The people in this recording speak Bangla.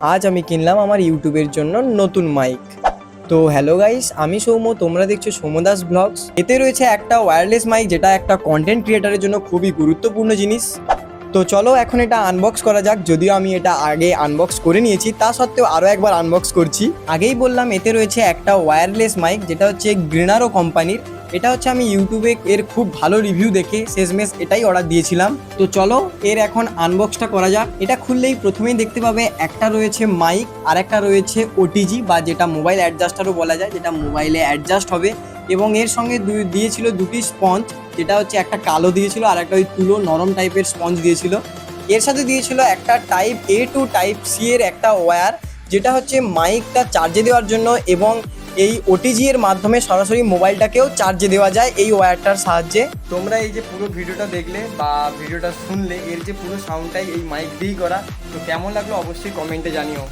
আজ আমি কিনলাম আমার ইউটিউবের জন্য নতুন মাইক। তো হ্যালো গাইস, আমি সৌম্য, তোমরা দেখছো সৌম্যদাস ব্লগস। এতে রয়েছে একটা ওয়্যারলেস মাইক, যেটা একটা কন্টেন্ট ক্রিয়েটারের জন্য খুবই গুরুত্বপূর্ণ জিনিস। তো চলো এখন এটা আনবক্স করা যাক। যদিও আমি এটা আগে আনবক্স করে নিয়েছি, তা সত্ত্বেও আরও একবার আনবক্স করছি। আগেই বললাম এতে রয়েছে একটা ওয়্যারলেস মাইক, যেটা হচ্ছে গ্রিনারো কোম্পানির। এটা হচ্ছে আমি ইউটিউবে এর খুব ভালো রিভিউ দেখে শেষমেশ এটাই অর্ডার দিয়েছিলাম। তো চলো এর এখন আনবক্সটা করা যাক। এটা খুললেই প্রথমেই দেখতে পাবে একটা রয়েছে মাইক, আর একটা রয়েছে ওটিজি বা যেটা মোবাইল অ্যাডজাস্টারও বলা যায়, যেটা মোবাইলে অ্যাডজাস্ট হবে। এবং এর সঙ্গে দিয়েছিল দুটি স্পঞ্জ, যেটা হচ্ছে একটা কালো দিয়েছিল আর একটা ওই তুলো নরম টাইপের স্পঞ্জ দিয়েছিল। এর সাথে দিয়েছিল একটা টাইপ এ টু টাইপ সি এর একটা ওয়্যার, যেটা হচ্ছে মাইকটা চার্জে দেওয়ার জন্য, এবং এই ওটিজি এর মাধ্যমে সরাসরি মোবাইলটাকেও চার্জে দেওয়া যায় এই ওয়্যারটার সাহায্যে। তোমরা এই যে পুরো ভিডিওটা দেখলে বা ভিডিওটা শুনলে, এর যে পুরো সাউন্ডটাই এই মাইক দিয়েই করা। তো কেমন লাগলো অবশ্যই কমেন্টে জানিও।